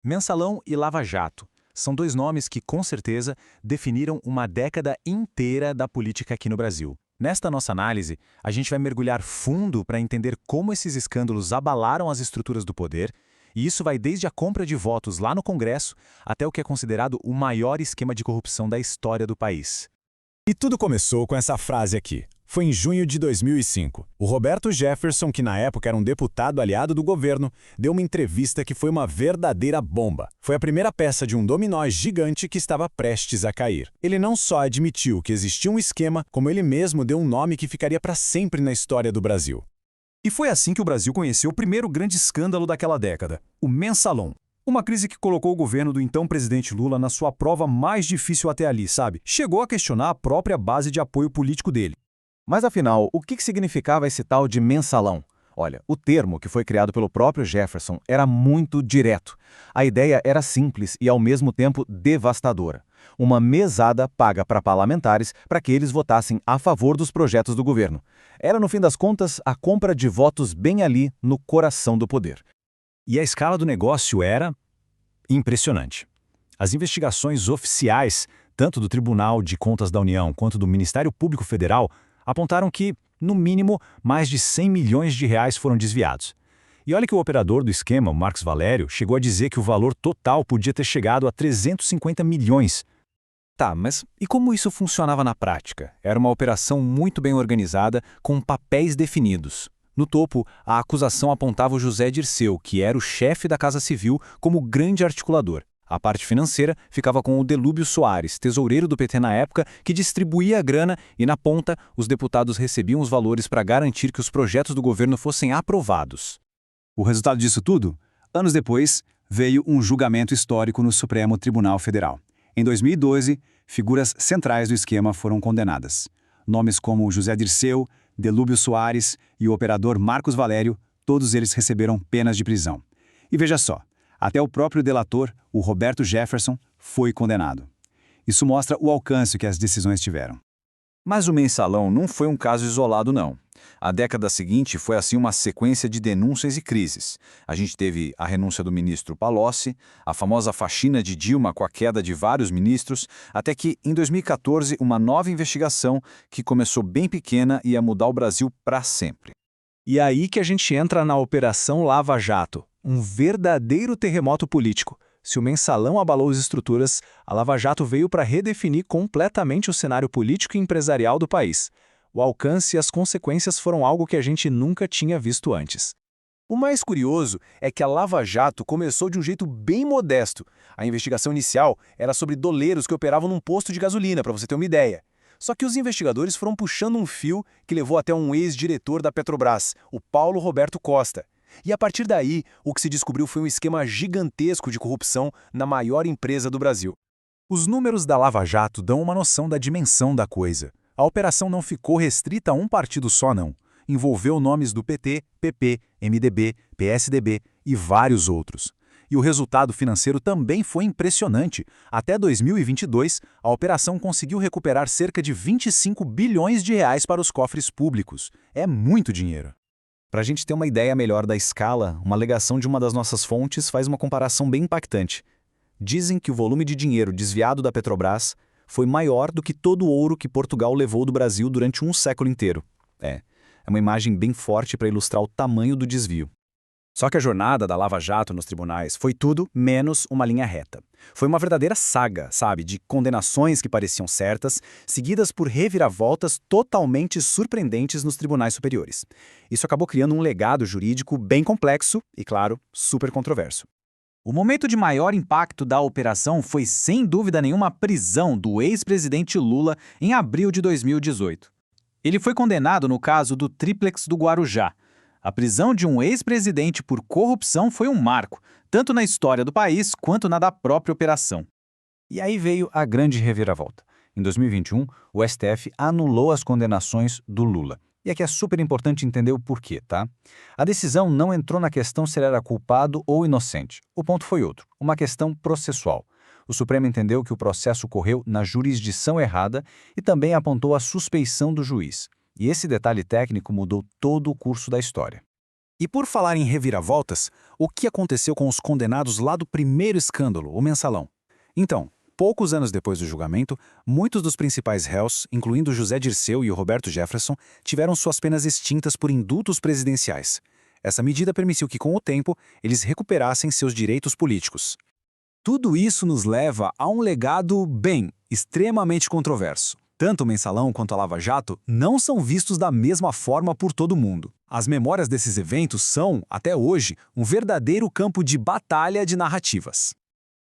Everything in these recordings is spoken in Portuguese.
Mensalão e Lava Jato são dois nomes que, com certeza, definiram uma década inteira da política aqui no Brasil. Nesta nossa análise, a gente vai mergulhar fundo para entender como esses escândalos abalaram as estruturas do poder, e isso vai desde a compra de votos lá no Congresso até o que é considerado o maior esquema de corrupção da história do país. E tudo começou com essa frase aqui. Foi em junho de 2005. O Roberto Jefferson, que na época era um deputado aliado do governo, deu uma entrevista que foi uma verdadeira bomba. Foi a primeira peça de um dominó gigante que estava prestes a cair. Ele não só admitiu que existia um esquema, como ele mesmo deu um nome que ficaria para sempre na história do Brasil. E foi assim que o Brasil conheceu o primeiro grande escândalo daquela década, o Mensalão. Uma crise que colocou o governo do então presidente Lula na sua prova mais difícil até ali, sabe? Chegou a questionar a própria base de apoio político dele. Mas afinal, o que significava esse tal de mensalão? Olha, o termo, que foi criado pelo próprio Jefferson, era muito direto. A ideia era simples e, ao mesmo tempo, devastadora. Uma mesada paga para parlamentares para que eles votassem a favor dos projetos do governo. Era, no fim das contas, a compra de votos bem ali, no coração do poder. E a escala do negócio era impressionante. As investigações oficiais, tanto do Tribunal de Contas da União quanto do Ministério Público Federal, apontaram que, no mínimo, mais de 100 milhões de reais foram desviados. E olha que o operador do esquema, o Marcos Valério, chegou a dizer que o valor total podia ter chegado a 350 milhões. Tá, mas e como isso funcionava na prática? Era uma operação muito bem organizada, com papéis definidos. No topo, a acusação apontava o José Dirceu, que era o chefe da Casa Civil, como grande articulador. A parte financeira ficava com o Delúbio Soares, tesoureiro do PT na época, que distribuía a grana e, na ponta, os deputados recebiam os valores para garantir que os projetos do governo fossem aprovados. O resultado disso tudo? Anos depois, veio um julgamento histórico no Supremo Tribunal Federal. Em 2012, figuras centrais do esquema foram condenadas. Nomes como José Dirceu, Delúbio Soares e o operador Marcos Valério, todos eles receberam penas de prisão. E veja só, até o próprio delator, o Roberto Jefferson, foi condenado. Isso mostra o alcance que as decisões tiveram. Mas o Mensalão não foi um caso isolado, não. A década seguinte foi assim uma sequência de denúncias e crises. A gente teve a renúncia do ministro Palocci, a famosa faxina de Dilma com a queda de vários ministros, até que, em 2014, uma nova investigação que começou bem pequena e ia mudar o Brasil para sempre. E é aí que a gente entra na Operação Lava Jato, um verdadeiro terremoto político. Se o Mensalão abalou as estruturas, a Lava Jato veio para redefinir completamente o cenário político e empresarial do país. O alcance e as consequências foram algo que a gente nunca tinha visto antes. O mais curioso é que a Lava Jato começou de um jeito bem modesto. A investigação inicial era sobre doleiros que operavam num posto de gasolina, para você ter uma ideia. Só que os investigadores foram puxando um fio que levou até um ex-diretor da Petrobras, o Paulo Roberto Costa. E a partir daí, o que se descobriu foi um esquema gigantesco de corrupção na maior empresa do Brasil. Os números da Lava Jato dão uma noção da dimensão da coisa. A operação não ficou restrita a um partido só, não. Envolveu nomes do PT, PP, MDB, PSDB e vários outros. E o resultado financeiro também foi impressionante. Até 2022, a operação conseguiu recuperar cerca de 25 bilhões de reais para os cofres públicos. É muito dinheiro. Para a gente ter uma ideia melhor da escala, uma alegação de uma das nossas fontes faz uma comparação bem impactante. Dizem que o volume de dinheiro desviado da Petrobras foi maior do que todo o ouro que Portugal levou do Brasil durante um século inteiro. É uma imagem bem forte para ilustrar o tamanho do desvio. Só que a jornada da Lava Jato nos tribunais foi tudo menos uma linha reta. Foi uma verdadeira saga, sabe, de condenações que pareciam certas, seguidas por reviravoltas totalmente surpreendentes nos tribunais superiores. Isso acabou criando um legado jurídico bem complexo e, claro, super controverso. O momento de maior impacto da operação foi, sem dúvida nenhuma, a prisão do ex-presidente Lula em abril de 2018. Ele foi condenado no caso do Tríplex do Guarujá. A prisão de um ex-presidente por corrupção foi um marco, tanto na história do país quanto na da própria operação. E aí veio a grande reviravolta. Em 2021, o STF anulou as condenações do Lula. E aqui é super importante entender o porquê, tá? A decisão não entrou na questão se ele era culpado ou inocente. O ponto foi outro, uma questão processual. O Supremo entendeu que o processo ocorreu na jurisdição errada e também apontou a suspeição do juiz. E esse detalhe técnico mudou todo o curso da história. E por falar em reviravoltas, o que aconteceu com os condenados lá do primeiro escândalo, o Mensalão? Então, poucos anos depois do julgamento, muitos dos principais réus, incluindo José Dirceu e o Roberto Jefferson, tiveram suas penas extintas por indultos presidenciais. Essa medida permitiu que, com o tempo, eles recuperassem seus direitos políticos. Tudo isso nos leva a um legado, extremamente controverso. Tanto o Mensalão quanto a Lava Jato não são vistos da mesma forma por todo mundo. As memórias desses eventos são, até hoje, um verdadeiro campo de batalha de narrativas.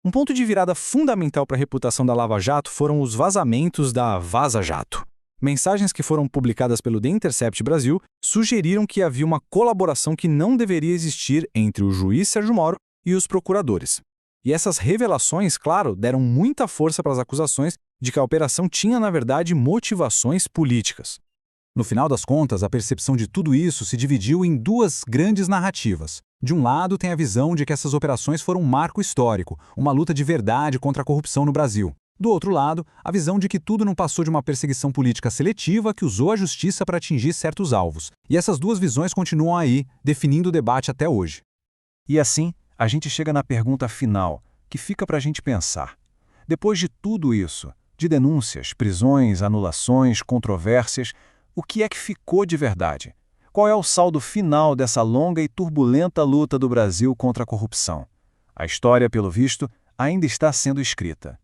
Um ponto de virada fundamental para a reputação da Lava Jato foram os vazamentos da Vaza Jato. Mensagens que foram publicadas pelo The Intercept Brasil sugeriram que havia uma colaboração que não deveria existir entre o juiz Sérgio Moro e os procuradores. E essas revelações, claro, deram muita força para as acusações de que a operação tinha, na verdade, motivações políticas. No final das contas, a percepção de tudo isso se dividiu em duas grandes narrativas. De um lado, tem a visão de que essas operações foram um marco histórico, uma luta de verdade contra a corrupção no Brasil. Do outro lado, a visão de que tudo não passou de uma perseguição política seletiva que usou a justiça para atingir certos alvos. E essas duas visões continuam aí, definindo o debate até hoje. E assim, a gente chega na pergunta final, que fica para a gente pensar. Depois de tudo isso, de denúncias, prisões, anulações, controvérsias, o que é que ficou de verdade? Qual é o saldo final dessa longa e turbulenta luta do Brasil contra a corrupção? A história, pelo visto, ainda está sendo escrita.